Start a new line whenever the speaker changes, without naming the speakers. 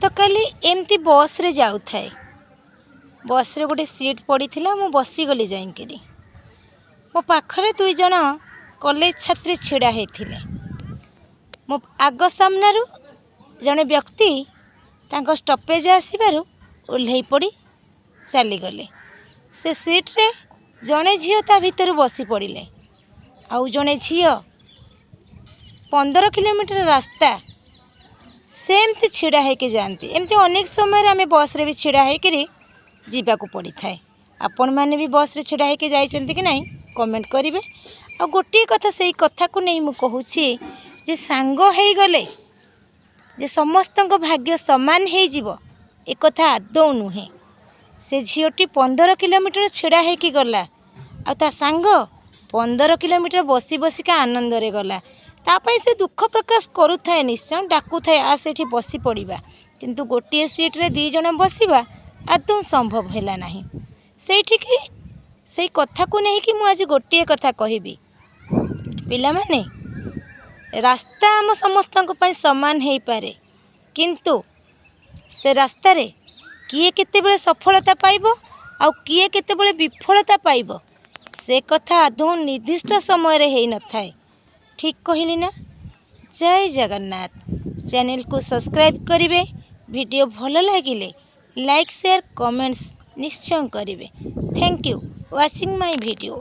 गतकाली एमती बस रे जाऊ थाए बस रे गोटे सीट पड़ी मु बसीगली जाइकरी मो पाखरे दुई जन कॉलेज छात्री छिड़ा होते मो आग सामनारू जड़े व्यक्ति तांको स्टपेज आसबार ओह्ल पड़ी चलीगले से सीट रे जड़े झील ता भीतर बसी पड़े आउ जड़े झील 15 किलोमीटर रास्ता सेमती छिड़ा होके जाती एमती अनेक समय आम बस रे भी छिड़ा होकर जीवाकू पड़ी थाए। आपण मैंने भी बस रे छिड़ा होके जाइछन्ति कि नहीं कमेंट करेंगे। आ गोटे कथा से कथा को नहीं मु कहूची जे सांग हो गले जे समस्त भाग्य सामान हो एक कथा आदौ नुहे। से झीटी 15 किलोमीटर छिड़ा होके गला आ ता सांग 15 किलोमीटर बसी बसिका आनंद रे गला तापाई से दुख प्रकाश करुए निश्चय डाकू थाए आ से बसी पड़ा किंतु गोटे सीट रे 2 जन बसवा आदौ संभव है नहीं। से कथा को नहीं कि मुझे गोटे कथा कहबी पिला माने रास्ता आम समस्त सामान हो पारे किंतु से रास्ता रे किए केतेबेले सफलता पाइब आउ किए केतेबेले विफलता पाइब से कथा आदौ निर्दिष्ट समय रे न थाए। ठीक कहली ना। जय जगन्नाथ। चैनल को सब्सक्राइब करिवे, वीडियो भल लगिले लाइक शेयर कमेंट्स निश्चय करिवे। Thank you watching my video.